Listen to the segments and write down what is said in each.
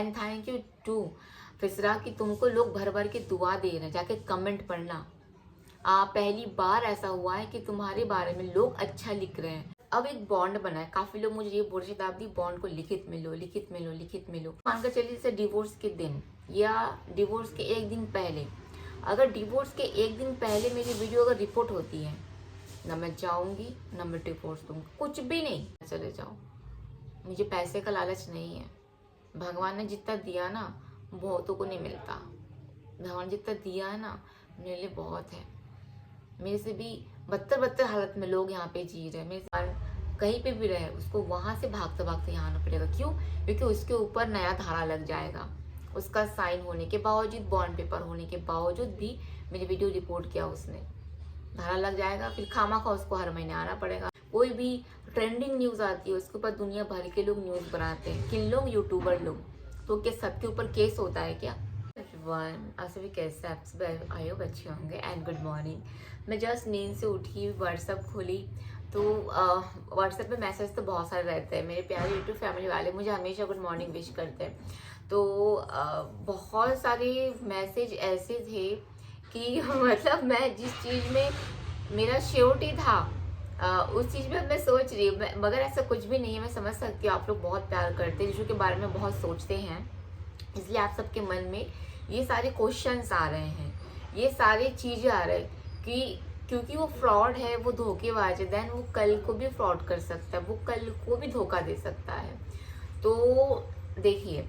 And thank you to फिसरा कि तुमको लोग भर भर के दुआ दे रहे हैं, जाके कमेंट पढ़ना। पहली बार ऐसा हुआ है कि तुम्हारे बारे में लोग अच्छा लिख रहे हैं। अब एक बॉन्ड बना है, काफी लोग मुझे ये बोल रहे शताब्दी बॉन्ड को लिखित में लो, लिखित में लो, लिखित में लो। मानकर चलिए जैसे डिवोर्स के दिन या डिवोर्स के एक दिन पहले, अगर डिवोर्स के एक दिन पहले मेरी वीडियो अगर रिपोर्ट होती है, ना मैं जाऊंगी ना मैं डिवोर्स दूंगी, कुछ भी नहीं, चले जाओ। मुझे पैसे का लालच नहीं है। भगवान ने जितना दिया ना बहुतों को नहीं मिलता। भगवान जितना दिया है ना मेरे लिए बहुत है। मेरे से भी बदतर हालत में लोग यहाँ पे जी रहे हैं। मेरे से कहीं पे भी रहे उसको वहां से भागते भागते यहाँ आना पड़ेगा। क्यों? क्योंकि उसके ऊपर नया धारा लग जाएगा। उसका साइन होने के बावजूद, बॉन्ड पेपर होने के बावजूद भी मेरी वीडियो रिपोर्ट किया उसने, धारा लग जाएगा। फिर खामा खा उसको हर महीने आना पड़ेगा। कोई भी ट्रेंडिंग न्यूज आती है उसके ऊपर दुनिया भर के लोग न्यूज बनाते हैं। किन लोग? यूट्यूबर लोग। तो क्या सबके ऊपर केस होता है क्या? आज भी कैसे आप आए हो? अच्छे होंगे। And good morning. मैं जस्ट नींद से उठी, व्हाट्सअप खोली तो व्हाट्सएप पे मैसेज तो बहुत सारे रहते हैं। मेरे प्यारे यूट्यूब फैमिली वाले मुझे हमेशा गुड मॉर्निंग विश करते हैं। तो बहुत सारे मैसेज ऐसे थे कि मतलब मैं जिस चीज़ में मेरा श्योरिटी था उस चीज़ में मैं सोच रही हूँ, मगर ऐसा कुछ भी नहीं है। मैं समझ सकती हूँ आप लोग बहुत प्यार करते हैं, रिशु के बारे में बहुत सोचते हैं, इसलिए आप सबके मन में ये सारे क्वेश्चंस आ रहे हैं, ये सारी चीज़ें आ रही कि क्योंकि वो फ्रॉड है, वो धोखेबाज है, देन वो कल को भी फ्रॉड कर सकता है, वो कल को भी धोखा दे सकता है। तो देखिए,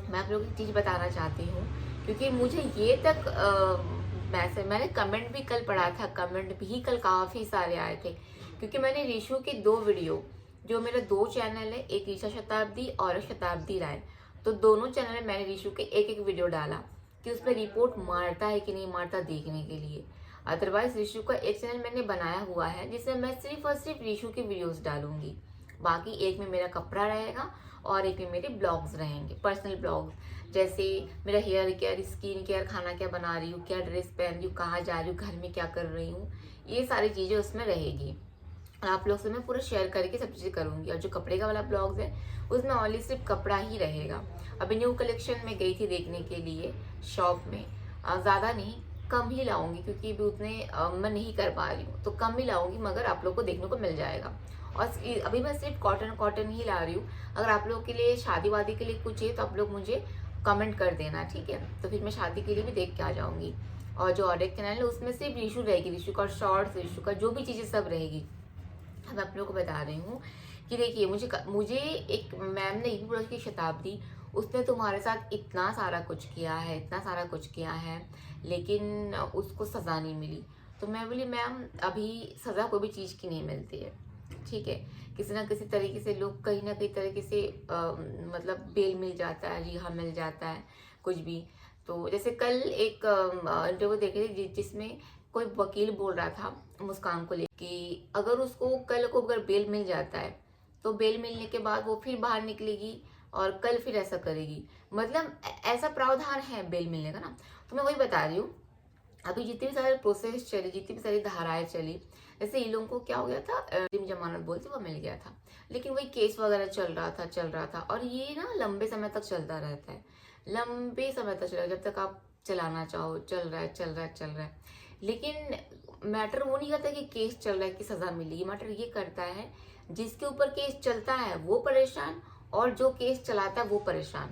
मैं आप लोगों को एक चीज़ बताना चाहती हूँ, क्योंकि मुझे ये तक मैंने कमेंट भी कल पढ़ा था, कमेंट भी कल काफ़ी सारे आए थे, क्योंकि मैंने रिशु के 2 वीडियो, जो मेरा 2 चैनल है, एक ऋचा शताब्दी और शताब्दी राय, तो दोनों चैनल में मैंने रिशु के एक वीडियो डाला कि उसमें रिपोर्ट मारता है कि नहीं मारता देखने के लिए। अदरवाइज रिशु का एक चैनल मैंने बनाया हुआ है जिसमें मैं सिर्फ और सिर्फ रिशु की वीडियोस डालूंगी। बाकी एक में मेरा कपड़ा रहेगा और एक में मेरे ब्लॉग्स रहेंगे, पर्सनल ब्लॉग्स, जैसे मेरा हेयर केयर, स्किन केयर, खाना क्या बना रही हूँ, क्या ड्रेस पहन रही हूँ, कहाँ जा रही हूँ, घर में क्या कर रही हूँ, ये सारी चीज़ें उसमें रहेगी। आप लोग से मैं पूरा शेयर करके सब चीज़ें करूँगी। और जो कपड़े का वाला ब्लॉग्स है उसमें ओनली सिर्फ कपड़ा ही रहेगा। अभी न्यू कलेक्शन में गई थी देखने के लिए शॉप में, ज़्यादा नहीं, कम ही लाऊंगी, क्योंकि अभी उतने मैं नहीं कर पा रही हूँ, तो कम ही लाऊंगी, मगर आप लोग को देखने को मिल जाएगा। और अभी मैं सिर्फ कॉटन ही ला रही हूँ। अगर आप लोगों के लिए शादी वादी के लिए कुछ है तो आप लोग मुझे कमेंट कर देना, ठीक है? तो फिर मैं शादी के लिए भी देख के आ जाऊँगी। और जो और एक चैनल है उसमें सिर्फ रिशु रहेगी, रिशु का शॉर्ट्स, रिशु का जो भी चीज़ें सब रहेगी। मैं आप लोगों को बता रही हूँ कि देखिए, मुझे एक मैम ने ये भी बोला कि शताब्दी, उसने तुम्हारे साथ इतना सारा कुछ किया है, इतना सारा कुछ किया है, लेकिन उसको सज़ा नहीं मिली। तो मैं बोली मैम, अभी सज़ा कोई भी चीज़ की नहीं मिलती है, ठीक है? किसी ना किसी तरीके से लोग कहीं ना कहीं तरीके से मतलब बेल मिल जाता है, रिहा मिल जाता है, कुछ भी। तो जैसे कल एक इंटरव्यू देख रही थी जिसमें कोई वकील बोल रहा था मुस्कान को लेकर कि अगर उसको कल को अगर बेल मिल जाता है तो बेल मिलने के बाद वो फिर बाहर निकलेगी और कल फिर ऐसा करेगी, मतलब ऐसा प्रावधान है बेल मिलने का ना। तो मैं वही बता रही हूँ, अभी जितनी भी सारे प्रोसेस चली, जितनी भी सारी धाराएं चली, जैसे इन लोगों को क्या हो गया था, जमानत बोलते वो मिल गया था, लेकिन वही केस वगैरह चल रहा था। और ये ना लंबे समय तक चलता रहता है, लंबे समय तक चलेगा, जब तक आप चलाना चाहो। चल रहा है। लेकिन मैटर वो नहीं करता कि केस चल रहा है कि सजा मिलेगी। मैटर ये करता है जिसके ऊपर केस चलता है वो परेशान, और जो केस चलाता है वो परेशान।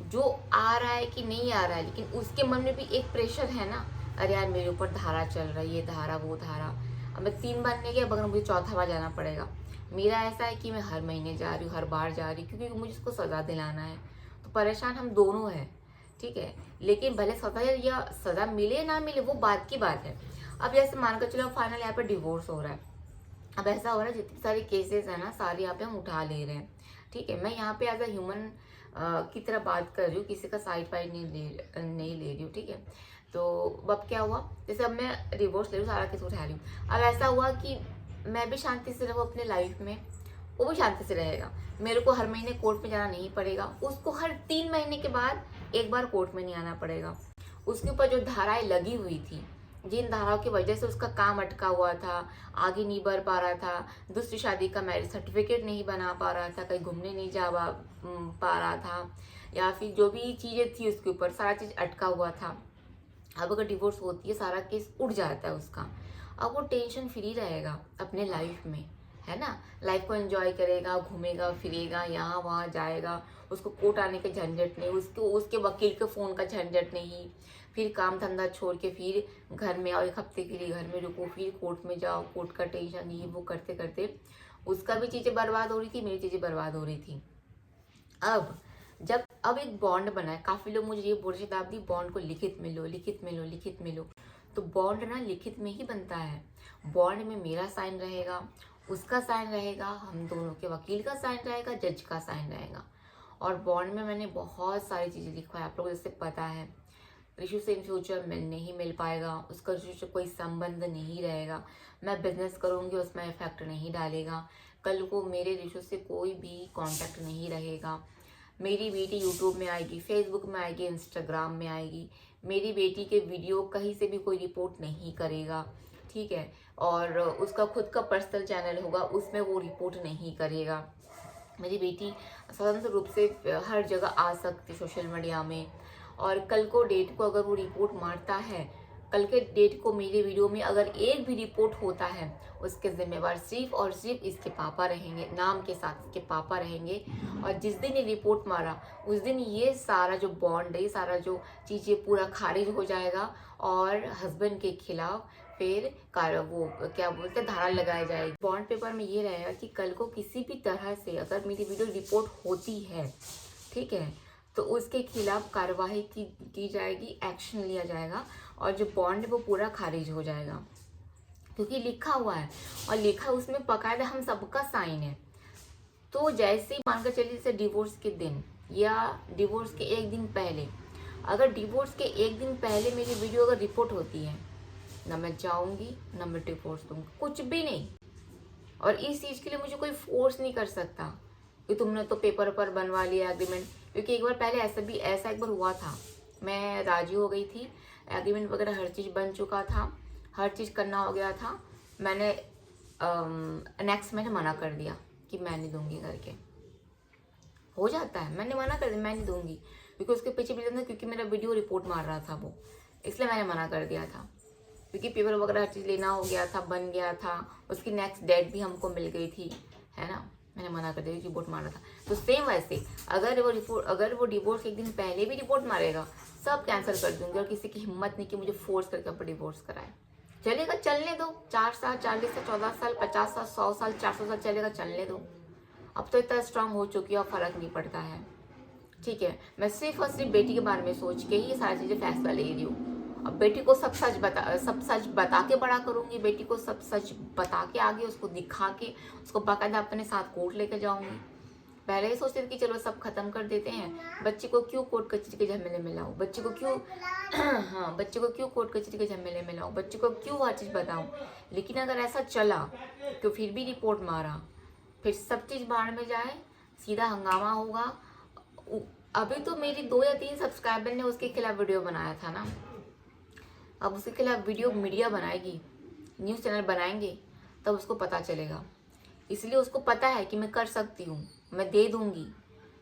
जो आ रहा है कि नहीं आ रहा है, लेकिन उसके मन में भी एक प्रेशर है ना, अरे यार मेरे ऊपर धारा चल रहा है, ये धारा वो धारा, अब मैं 3 बार नहीं गया, मगर मुझे 4था बार जाना पड़ेगा। मेरा ऐसा है कि मैं हर महीने जा रही हूँ, हर बार जा रही हूँ, क्योंकि मुझे उसको सजा दिलाना है। तो परेशान हम दोनों हैं, ठीक है? लेकिन भले सजा या सजा मिले ना मिले वो बात की बात है। अब जैसे मानकर चलो फाइनल यहाँ पर डिवोर्स हो रहा है। अब ऐसा हो रहा है जितने सारे केसेस है ना, सारे यहाँ पे हम उठा ले रहे हैं, ठीक है? मैं यहाँ पे एज अ ह्यूमन की तरह बात कर रही हूँ, किसी का साइड फाइड नहीं ले रही हूँ, ठीक है? तो अब क्या हुआ, जैसे अब मैं डिवोर्स ले रही हूँ, सारा केस उठा रही हूँ। अब ऐसा हुआ कि मैं भी शांति से रहूँ अपने लाइफ में, वो भी शांति से रहेगा। मेरे को हर महीने कोर्ट में जाना नहीं पड़ेगा, उसको हर 3 महीने के बाद एक बार कोर्ट में नहीं आना पड़ेगा। उसके ऊपर जो धाराएं लगी हुई थी जिन धाराओं की वजह से उसका काम अटका हुआ था, आगे नहीं बढ़ पा रहा था, दूसरी शादी का मैरिज सर्टिफिकेट नहीं बना पा रहा था, कहीं घूमने नहीं जा पा रहा था, या फिर जो भी चीज़ें थी उसके ऊपर सारा चीज़ अटका हुआ था। अब अगर डिवोर्स होती है सारा केस उड़ जाता है उसका। अब वो टेंशन फ्री रहेगा अपने लाइफ में, है ना। लाइफ को एंजॉय करेगा, घूमेगा फिरेगा, यहाँ वहाँ जाएगा, उसको कोर्ट आने के झंझट नहीं, उसके वकील के फ़ोन का झंझट नहीं, फिर काम धंधा छोड़ के फिर घर में आओ, 1 हफ्ते के लिए घर में रुको, फिर कोर्ट में जाओ, कोर्ट का टेंशन, ये वो करते करते उसका भी चीज़ें बर्बाद हो रही थी, मेरी चीज़ें बर्बाद हो रही थी। अब एक बॉन्ड बना है, काफ़ी लोग मुझे ये बोल रहे थे आप दी बॉन्ड को लिखित में लो, लिखित में लो, लिखित में लो। तो बॉन्ड ना लिखित में ही बनता है। बॉन्ड में मेरा साइन रहेगा, उसका साइन रहेगा, हम दोनों के वकील का साइन रहेगा, जज का साइन रहेगा। और बॉन्ड में मैंने बहुत सारी चीज़ें लिखवाई, आप लोगों को जैसे पता है ऋषु से इन फ्यूचर नहीं मिल पाएगा, उसका ऋषु से कोई संबंध नहीं रहेगा, मैं बिजनेस करूँगी उसमें इफेक्ट नहीं डालेगा, कल को मेरे ऋषु से कोई भी कांटेक्ट नहीं रहेगा, मेरी बेटी यूट्यूब में आएगी, फेसबुक में आएगी, इंस्टाग्राम में आएगी, मेरी बेटी के वीडियो कहीं से भी कोई रिपोर्ट नहीं करेगा, ठीक है। और उसका खुद का पर्सनल चैनल होगा, उसमें वो रिपोर्ट नहीं करेगा। मेरी बेटी स्वतंत्र रूप से हर जगह आ सकती सोशल मीडिया में, और कल को डेट को अगर वो रिपोर्ट मारता है, कल के डेट को मेरे वीडियो में अगर एक भी रिपोर्ट होता है, उसके जिम्मेवार सिर्फ और सिर्फ इसके पापा रहेंगे, नाम के साथ इसके पापा रहेंगे। और जिस दिन ये रिपोर्ट मारा उस दिन ये सारा जो बॉन्ड है, ये सारा जो चीज़ें पूरा खारिज हो जाएगा, और हस्बैंड के खिलाफ फिर वो क्या बोलते हैं धारा लगाई जाएगी। बॉन्ड पेपर में ये रहेगा कि कल को किसी भी तरह से अगर मेरी वीडियो रिपोर्ट होती है, ठीक है, तो उसके खिलाफ कार्रवाई की जाएगी, एक्शन लिया जाएगा, और जो बॉन्ड है वो पूरा खारिज हो जाएगा, क्योंकि लिखा हुआ है, और लिखा उसमें बकायदा हम सबका साइन है। तो जैसे ही मानकर चलिए जैसे डिवोर्स के दिन या डिवोर्स के 1 दिन पहले, अगर डिवोर्स के 1 दिन पहले मेरी वीडियो अगर रिपोर्ट होती है, ना मैं जाऊंगी ना मैं डिवोर्स दूंगी, कुछ भी नहीं। और इस चीज़ के लिए मुझे कोई फोर्स नहीं कर सकता कि तुमने तो पेपर पर बनवा लिया एग्रीमेंट, क्योंकि एक बार पहले ऐसा एक बार हुआ था, मैं राजी हो गई थी, एग्रीमेंट वगैरह हर चीज़ बन चुका था, हर चीज़ करना हो गया था, मैंने नेक्स्ट मैंने मना कर दिया कि मैं नहीं दूंगी करके। हो जाता है, मैंने मना कर दिया, मैं नहीं दूंगी, क्योंकि उसके पीछे भी था, क्योंकि मेरा वीडियो रिपोर्ट मार रहा था वो, इसलिए मैंने मना कर दिया था, क्योंकि पेपर वगैरह हर चीज़ लेना हो गया था, बन गया था, उसकी नेक्स्ट डेट भी हमको मिल गई थी, है ना। मैंने मना कर दिया, रिपोर्ट मारा था। तो सेम वैसे अगर वो डिवोर्स 1 दिन पहले भी रिपोर्ट मारेगा, सब कैंसिल कर दूंगी, और किसी की हिम्मत नहीं कि मुझे फोर्स करके अब डिवोर्स कराए। चलेगा, चलने दो, 4 साल, 40 साल, 14 साल, 50 साल, 100 साल, 400 साल चलेगा, चलने दो। अब तो इतना स्ट्रांग हो चुकी है और फर्क नहीं पड़ता है, ठीक है। मैं सिर्फ और सिर्फ बेटी के बारे में सोच के ही ये सारी चीज़ें फैसला ले रही हूँ। अब बेटी को सब सच बता के बड़ा करूँगी, बेटी को सब सच बता के आगे उसको दिखा के उसको बाकायदा अपने साथ कोर्ट लेकर जाऊँगी। पहले ही सोचते थे कि चलो सब खत्म कर देते हैं, बच्चे को क्यों कोर्ट कचहरी के झमेले में लाऊं, बच्चे को क्यों हाँ, बच्चे को क्यों कोर्ट कचहरी के झमेले में लाऊं, बच्चे को क्यों हर चीज़ बताऊं। लेकिन अगर ऐसा चला तो फिर भी रिपोर्ट मारा, फिर सब चीज़ बाढ़ में जाए, सीधा हंगामा होगा। अभी तो मेरी 2 या 3 सब्सक्राइबर ने उसके खिलाफ वीडियो बनाया था ना, अब उसके खिलाफ वीडियो मीडिया बनाएगी, न्यूज़ चैनल बनाएंगे, तब उसको पता चलेगा। इसलिए उसको पता है कि मैं कर सकती हूँ, मैं दे दूँगी।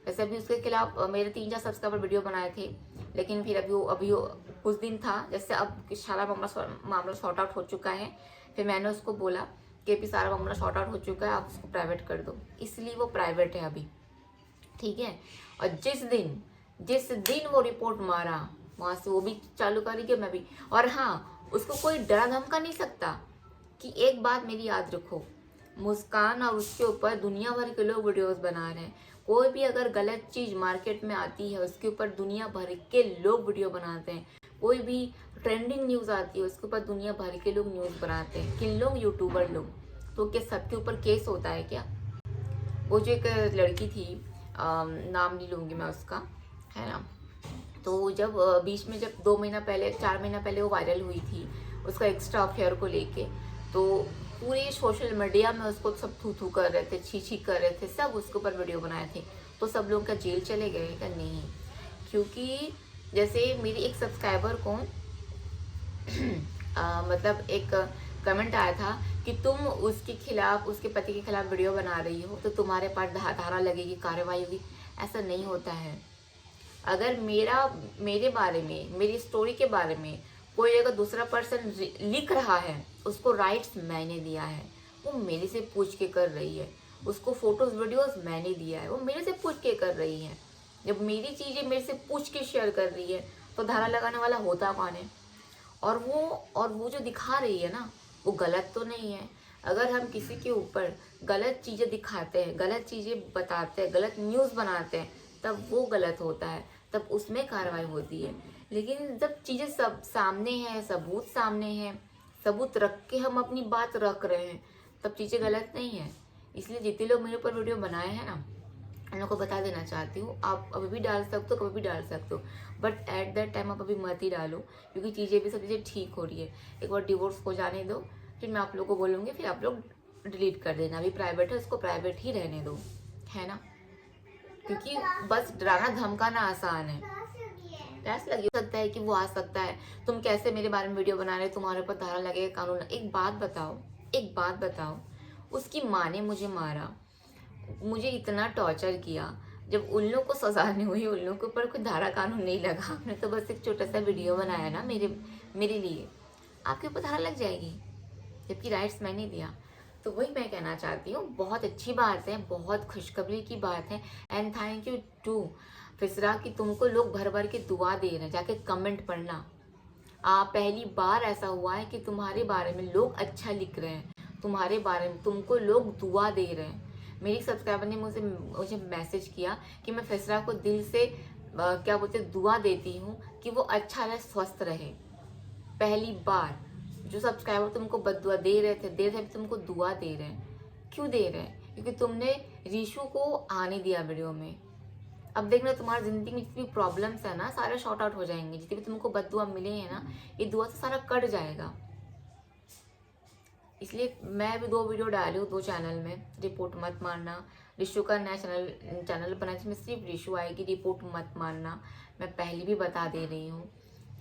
वैसे अभी उसके खिलाफ मेरे 3-4 सब्सक्राइबर वीडियो बनाए थे, लेकिन फिर अभी कुछ दिन था, जैसे अब सारा मामला सॉर्ट आउट हो चुका है, फिर मैंने उसको बोला कि अभी सारा मामला सॉर्ट आउट हो चुका है, आप उसको प्राइवेट कर दो, इसलिए वो प्राइवेट है अभी, ठीक है। और जिस दिन वो रिपोर्ट मारा, वहाँ से वो भी चालू करेगी, मैं भी। और हाँ, उसको कोई डरा धमका नहीं सकता। कि एक बात मेरी याद रखो, मुस्कान और उसके ऊपर दुनिया भर के लोग वीडियोस बना रहे हैं। कोई भी अगर गलत चीज़ मार्केट में आती है, उसके ऊपर दुनिया भर के लोग वीडियो बनाते हैं। कोई भी ट्रेंडिंग न्यूज़ आती है, उसके ऊपर दुनिया भर के लोग न्यूज़ बनाते हैं। किन लोग? यूट्यूबर लोग। तो क्या सबके ऊपर केस होता है क्या? वो जो एक लड़की थी, नाम नहीं लूँगी मैं उसका, है ना, तो जब बीच में जब 2 महीना पहले 4 महीना पहले वो वायरल हुई थी उसका एक्स्ट्रा अफेयर को लेके, तो पूरे सोशल मीडिया में उसको सब थू कर रहे थे, छी कर रहे थे, सब उसके ऊपर वीडियो बनाए थे। तो सब लोग क्या जेल चले गए क्या? नहीं, क्योंकि जैसे मेरी एक सब्सक्राइबर को मतलब एक कमेंट आया था कि तुम उसके खिलाफ, उसके पति के खिलाफ वीडियो बना रही हो तो तुम्हारे पास धारा लगेगी, कार्रवाई होगी। ऐसा नहीं होता है। अगर मेरे बारे में, मेरी स्टोरी के बारे में कोई अगर दूसरा पर्सन लिख रहा है, उसको राइट्स मैंने दिया है, वो मेरे से पूछ के कर रही है। उसको फोटोज वीडियोस मैंने दिया है, वो मेरे से पूछ के कर रही है। जब मेरी चीजें मेरे से पूछ के शेयर कर रही है तो धारा लगाने वाला होता कौन है? और वो जो दिखा रही है ना, वो गलत तो नहीं है। अगर हम किसी के ऊपर गलत चीजें दिखाते हैं, गलत चीजें बताते हैं, गलत न्यूज़ बनाते हैं, तब वो गलत होता है, तब उसमें कार्रवाई होती है। लेकिन जब चीजें सब सामने हैं, सबूत सामने हैं, सबूत रख के हम अपनी बात रख रहे हैं, तब चीजें गलत नहीं है। इसलिए जितने लोग मेरे ऊपर वीडियो बनाए हैं ना, उन लोगों को बता देना चाहती हूँ, आप अभी भी डाल सकते हो, कभी भी डाल सकते हो, बट एट दैट टाइम आप अभी मत ही डालो, क्योंकि चीज़ें भी सब चीज़ें ठीक हो रही है। एक बार डिवोर्स हो जाने दो, फिर मैं आप लोगों को बोलूँगी, फिर आप लोग डिलीट कर देना। अभी प्राइवेट है, उसको प्राइवेट ही रहने दो, है ना? क्योंकि बस डराना धमकाना आसान है। प्यास लगी हो सकता है कि वो आ सकता है, तुम कैसे मेरे बारे में वीडियो बना रहे, तुम्हारे ऊपर धारा लगेगा, कानून। एक बात बताओ, उसकी माँ ने मुझे मारा, मुझे इतना टॉर्चर किया, जब उन लोग को सजा नहीं हुई, उन लोग के ऊपर कोई धारा कानून नहीं लगा, आपने तो बस एक छोटा सा वीडियो बनाया ना मेरे लिए, आपके ऊपर धारा लग जाएगी, जबकि राइट्स मैंने दिया। तो वही मैं कहना चाहती हूँ, बहुत अच्छी बात है, बहुत खुशखबरी की बात है। एंड थैंक यू टू फिसरा कि तुमको लोग भर भर के दुआ दे रहे हैं, जाके कमेंट पढ़ना। पहली बार ऐसा हुआ है कि तुम्हारे बारे में लोग अच्छा लिख रहे हैं, तुम्हारे बारे में तुमको लोग दुआ दे रहे हैं। मेरी सब्सक्राइबर ने मुझे मैसेज किया कि मैं फिसरा को दिल से क्या बोलते दुआ देती हूँ कि वो अच्छा रहे, स्वस्थ रहे। पहली बार जो सब्सक्राइबर तुमको बददुआ दे रहे थे तुमको दुआ दे रहे हैं। क्यों दे रहे हैं? क्योंकि तुमने रीशु को आने दिया वीडियो में। अब देखना, तुम्हारी जिंदगी में जितनी भी प्रॉब्लम्स है ना, सारे शॉर्ट आउट हो जाएंगे। जितने भी तुमको बददुआ मिले हैं ना, ये दुआ से सारा कट जाएगा। इसलिए मैं भी 2 वीडियो डाली हूँ 2 चैनल में। रिपोर्ट मत मारना, रीशु का नया चैनल बना जिसमें सिर्फ रीशु आएगी। रिपोर्ट मत मारना, मैं पहले भी बता दे रही हूँ,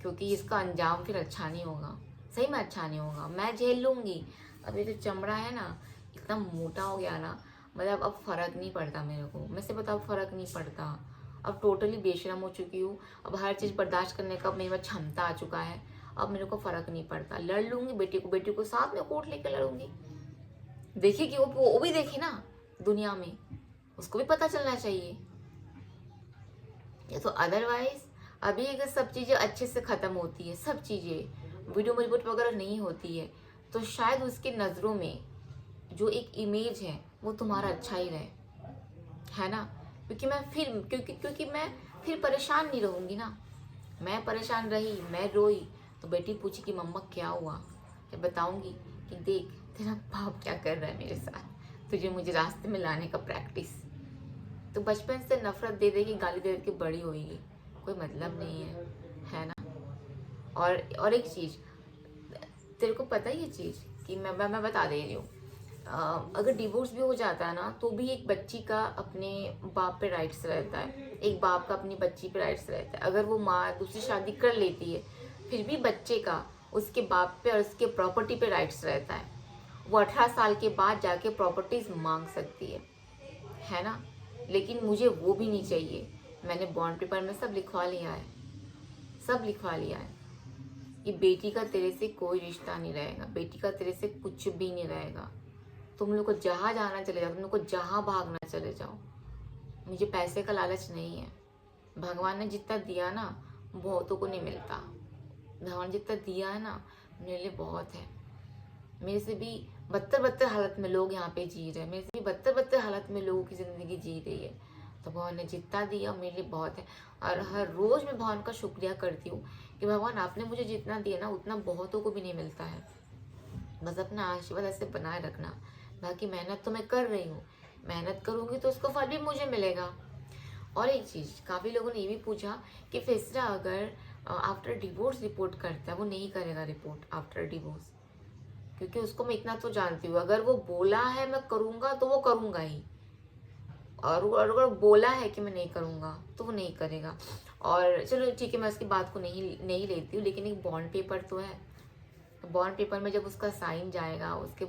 क्योंकि इसका अंजाम फिर अच्छा नहीं होगा, सही में अच्छा नहीं होगा। मैं झेल लूँगी। अब ये जो चमड़ा है ना, इतना मोटा हो गया ना, मतलब अब फर्क नहीं पड़ता मेरे को। मैं से बताऊँ, फर्क नहीं पड़ता। अब टोटली बेशरम हो चुकी हूँ। अब हर चीज़ बर्दाश्त करने का मेरे में क्षमता आ चुका है। अब मेरे को फर्क नहीं पड़ता। लड़ लूंगी, बेटी को साथ में कोर्ट लेकर लड़ूंगी। देखिए कि वो भी देखे ना दुनिया में, उसको भी पता चलना चाहिए। ये तो अदरवाइज अभी अगर सब चीजें अच्छे से खत्म होती है, सब चीजें वीडियो मजबूत वगैरह नहीं होती है, तो शायद उसके नजरों में जो एक इमेज है वो तुम्हारा अच्छा ही रहे, है ना? क्योंकि मैं फिर परेशान नहीं रहूंगी ना। मैं परेशान रही, मैं रोई, तो बेटी पूछी कि मम्मा क्या हुआ, जब बताऊंगी कि देख तेरा बाप क्या कर रहा है मेरे साथ, तुझे मुझे रास्ते में लाने का प्रैक्टिस। तो बचपन से नफरत दे दे के, गाली दे के बड़ी होगी, कोई मतलब नहीं है ना? और एक चीज तेरे को पता है, ये चीज कि मैं बता दे रही हूँ, अगर डिवोर्स भी हो जाता है ना, तो भी एक बच्ची का अपने बाप पे राइट्स रहता है, एक बाप का अपनी बच्ची पे राइट्स रहता है। अगर वो माँ दूसरी शादी कर लेती है, फिर भी बच्चे का उसके बाप पे और उसके प्रॉपर्टी पे राइट्स रहता है। वो 18 साल के बाद जाके प्रॉपर्टीज मांग सकती है ना? लेकिन मुझे वो भी नहीं चाहिए। मैंने बॉन्ड पेपर में सब लिखवा लिया है, सब लिखवा लिया है कि बेटी का तेरे से कोई रिश्ता नहीं रहेगा, बेटी का तेरे से कुछ भी नहीं रहेगा। तुम लोग को जहाँ जाना चले जाओ, तुम लोग को जहाँ भागना चले जाओ, मुझे पैसे का लालच नहीं है। भगवान ने जितना दिया ना, बहुतों को नहीं मिलता। भगवान जितना दिया है ना, मेरे लिए बहुत है। मेरे से भी बदतर हालत में लोग यहाँ पे जी रहे हैं, मेरे से भी बदतर हालत में लोगों की ज़िंदगी जी रही है। तो भगवान ने जितना दिया मेरे लिए बहुत है। और हर रोज़ मैं भगवान का शुक्रिया करती हूँ कि भगवान आपने मुझे जितना दिया ना, उतना बहुतों को भी नहीं मिलता है। बस अपना आशीर्वाद ऐसे बनाए रखना। बाकी मेहनत तो मैं कर रही हूँ, मेहनत करूँगी तो उसका फल भी मुझे मिलेगा। और एक चीज़, काफ़ी लोगों ने ये भी पूछा कि फिसरा अगर आफ्टर डिवोर्स रिपोर्ट करता है, वो नहीं करेगा रिपोर्ट आफ्टर डिवोर्स, क्योंकि उसको मैं इतना तो जानती हूँ, अगर वो बोला है मैं करूँगा तो वो करूँगा ही, और अगर बोला है कि मैं नहीं करूँगा तो वो नहीं करेगा। और चलो ठीक है, मैं उसकी बात को नहीं लेती हूँ, लेकिन एक बॉन्ड पेपर तो है। बॉन्ड पेपर में जब उसका साइन जाएगा, उसके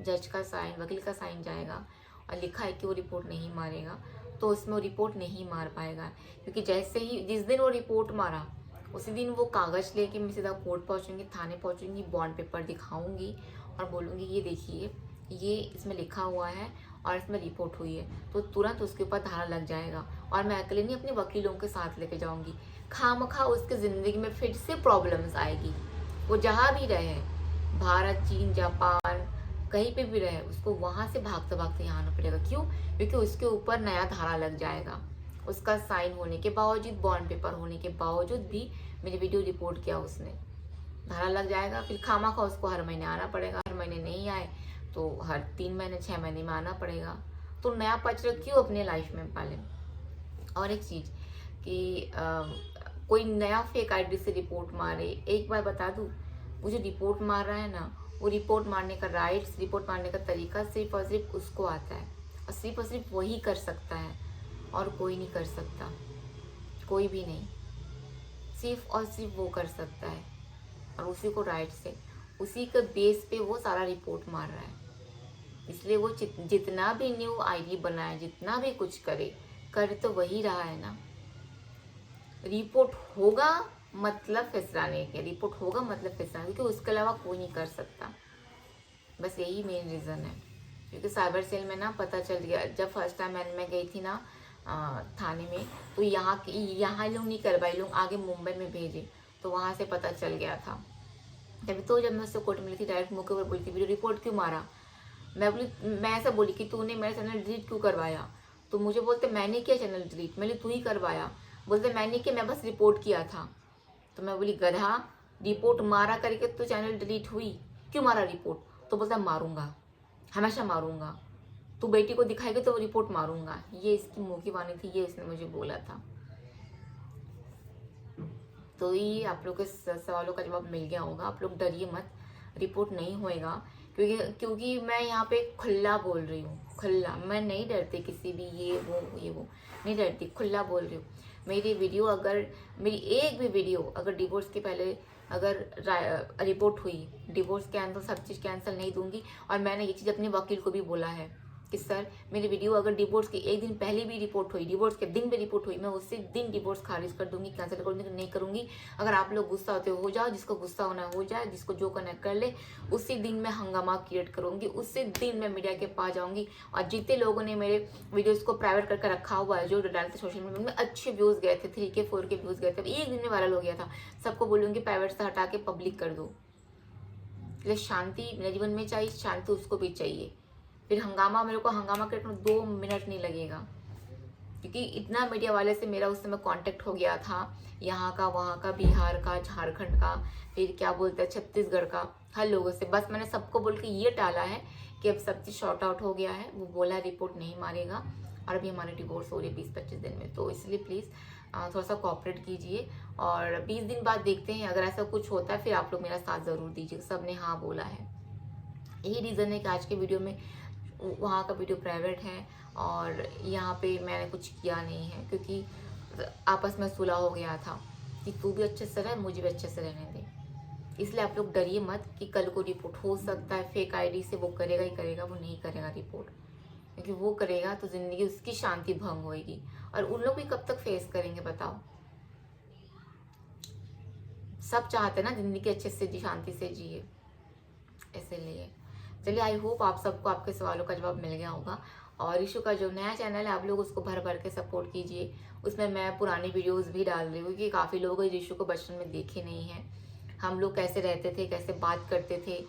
जज का साइन, वकील का साइन जाएगा और लिखा है कि वो रिपोर्ट नहीं मारेगा, तो उसमें वो रिपोर्ट नहीं मार पाएगा। क्योंकि जैसे ही जिस दिन वो रिपोर्ट मारा उसी दिन वो कागज़ लेके मैं सीधा कोर्ट पहुंचूंगी, थाने पहुंचूंगी, बॉन्ड पेपर दिखाऊंगी और बोलूँगी ये देखिए ये इसमें लिखा हुआ है और इसमें रिपोर्ट हुई है, तो तुरंत उसके ऊपर धारा लग जाएगा। और मैं अकेले नहीं, अपने वकीलों के साथ लेके जाऊंगी। खामखा उसके ज़िंदगी में फिर से प्रॉब्लम्स आएगी। वो जहाँ भी रहे, भारत, चीन, जापान, कहीं पे भी रहे, उसको वहाँ से भागते भागते यहाँ आना पड़ेगा। क्यों? क्योंकि उसके ऊपर नया धारा लग जाएगा। उसका साइन होने के बावजूद, बॉन्ड पेपर होने के बावजूद भी मेरी वीडियो रिपोर्ट किया उसने, धारा लग जाएगा। फिर खामखा उसको हर महीने आना पड़ेगा। हर महीने नहीं आए तो हर 3 महीने 6 महीने में आना पड़ेगा। तो नया पचड़ा क्यों अपने लाइफ में पाले? और एक चीज़ कि कोई नया फेक आईडी से रिपोर्ट मारे, एक बार बता दूँ, वो जो रिपोर्ट मार रहा है ना, वो रिपोर्ट मारने का राइट्स, रिपोर्ट मारने का तरीका सिर्फ और सिर्फ उसको आता है और सिर्फ वही कर सकता है और कोई नहीं कर सकता, कोई भी नहीं, सिर्फ और सिर्फ वो कर सकता है। और उसी को राइट से, उसी के बेस पे वो सारा रिपोर्ट मार रहा है। इसलिए वो जितना भी न्यू आईडी बनाए, जितना भी कुछ करे, कर तो वही रहा है ना। रिपोर्ट होगा मतलब फिसलाने के, रिपोर्ट होगा मतलब फिसलाने, क्योंकि उसके अलावा कोई नहीं कर सकता। बस यही मेन रीज़न है। क्योंकि साइबर सेल में ना पता चल गया, जब फर्स्ट टाइम मैं गई थी ना थाने में, तो यहाँ लोग नहीं करवाए, लोग आगे मुंबई में भेजे, तो वहाँ से पता चल गया था। जब मैं उससे कोर्ट मिली थी, डायरेक्ट मुँह के ऊपर बोली थी वीडियो रिपोर्ट क्यों मारा। मैं ऐसा बोली कि तूने मेरा चैनल डिलीट क्यों करवाया, तो मुझे बोलते मैंने किया चैनल डिलीट, मैंने तू ही करवाया। बोलते मैंने किया, मैं बस रिपोर्ट किया था। तो मैं बोली गधा, रिपोर्ट मारा करके तो चैनल डिलीट हुई, क्यों मारा रिपोर्ट? तो बोलता मारूंगा, हमेशा मारूंगा, तू बेटी को दिखाएगी तो रिपोर्ट मारूंगा। ये इसकी मुँह की वाणी थी, ये इसने मुझे बोला था। तो ये आप लोग के सवालों का जवाब मिल गया होगा। आप लोग डरिए मत, रिपोर्ट नहीं होएगा। क्योंकि मैं यहाँ पे खुला बोल रही हूँ, खुला, मैं नहीं डरती किसी भी ये वो नहीं डरती, खुला बोल रही हूँ। मेरी वीडियो अगर, मेरी एक भी वीडियो अगर डिवोर्स के पहले अगर रिपोर्ट हुई, डिवोर्स कैंसिल, सब चीज़ कैंसिल नहीं दूंगी। और मैंने ये चीज़ अपने वकील को भी बोला है कि सर मेरी वीडियो अगर डिवोर्स के एक दिन पहले भी रिपोर्ट हुई, डिवोर्स के दिन भी रिपोर्ट हुई, मैं उसी दिन डिवोर्स खारिज कर दूंगी, कैंसिल कर दूंगी, नहीं करूंगी। अगर आप लोग गुस्सा होते हो जाओ, जिसको गुस्सा होना हो जाए, जिसको जो करना कर ले। उसी दिन मैं हंगामा क्रिएट करूंगी, उसी दिन मैं मीडिया के पास जाऊंगी। और जितने लोगों ने मेरे वीडियोस को प्राइवेट करके रखा हुआ है, जो डालते सोशल मीडिया में, अच्छे व्यूज़ गए थे, 3K 4K व्यूज़ गए थे, एक दिन में वायरल हो गया था, सबको बोलूँगी प्राइवेट से हटा के पब्लिक कर दो। इसलिए शांति मेरे जीवन में चाहिए, शांति उसको भी चाहिए। फिर हंगामा, मेरे को हंगामा करने में 2 मिनट नहीं लगेगा, क्योंकि इतना मीडिया वाले से मेरा उस समय कांटेक्ट हो गया था, यहाँ का, वहाँ का, बिहार का, झारखंड का, फिर क्या बोलते हैं छत्तीसगढ़ का, हर लोगों से। बस मैंने सबको बोल के ये टाला है कि अब सब चीज़ शॉर्ट आउट हो गया है। वो बोला रिपोर्ट नहीं मारेगा और अभी हमारे डिवोर्स हो रही है 20-25 दिन में। तो इसलिए प्लीज़ थोड़ा सा कोऑपरेट कीजिए और 20 दिन बाद देखते हैं, अगर ऐसा कुछ होता है फिर आप लोग मेरा साथ ज़रूर दीजिए। सब ने हाँ बोला है, यही रीज़न है कि आज के वीडियो में वहाँ का वीडियो प्राइवेट है और यहाँ पे मैंने कुछ किया नहीं है, क्योंकि आपस में सुलह हो गया था कि तू भी अच्छे से रह, मुझे भी अच्छे से रहने दे। इसलिए आप लोग डरिए मत कि कल को रिपोर्ट हो सकता है फेक आईडी से, वो करेगा ही करेगा, वो नहीं करेगा रिपोर्ट, क्योंकि वो करेगा तो ज़िंदगी उसकी शांति भंग होएगी। और उन लोग भी कब तक फेस करेंगे बताओ? सब चाहते हैं ना ज़िंदगी अच्छे से शांति से जिए, इसलिए चलिए आई होप आप सबको आपके सवालों का जवाब मिल गया होगा। और ईशू का जो नया चैनल है, आप लोग उसको भर भर के सपोर्ट कीजिए। उसमें मैं पुरानी वीडियोस भी डाल रही हूँ, क्योंकि काफ़ी लोग इस ईशू को बचपन में देखे नहीं हैं। हम लोग कैसे रहते थे, कैसे बात करते थे,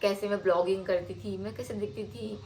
कैसे मैं ब्लॉगिंग करती थी, मैं कैसे दिखती थी,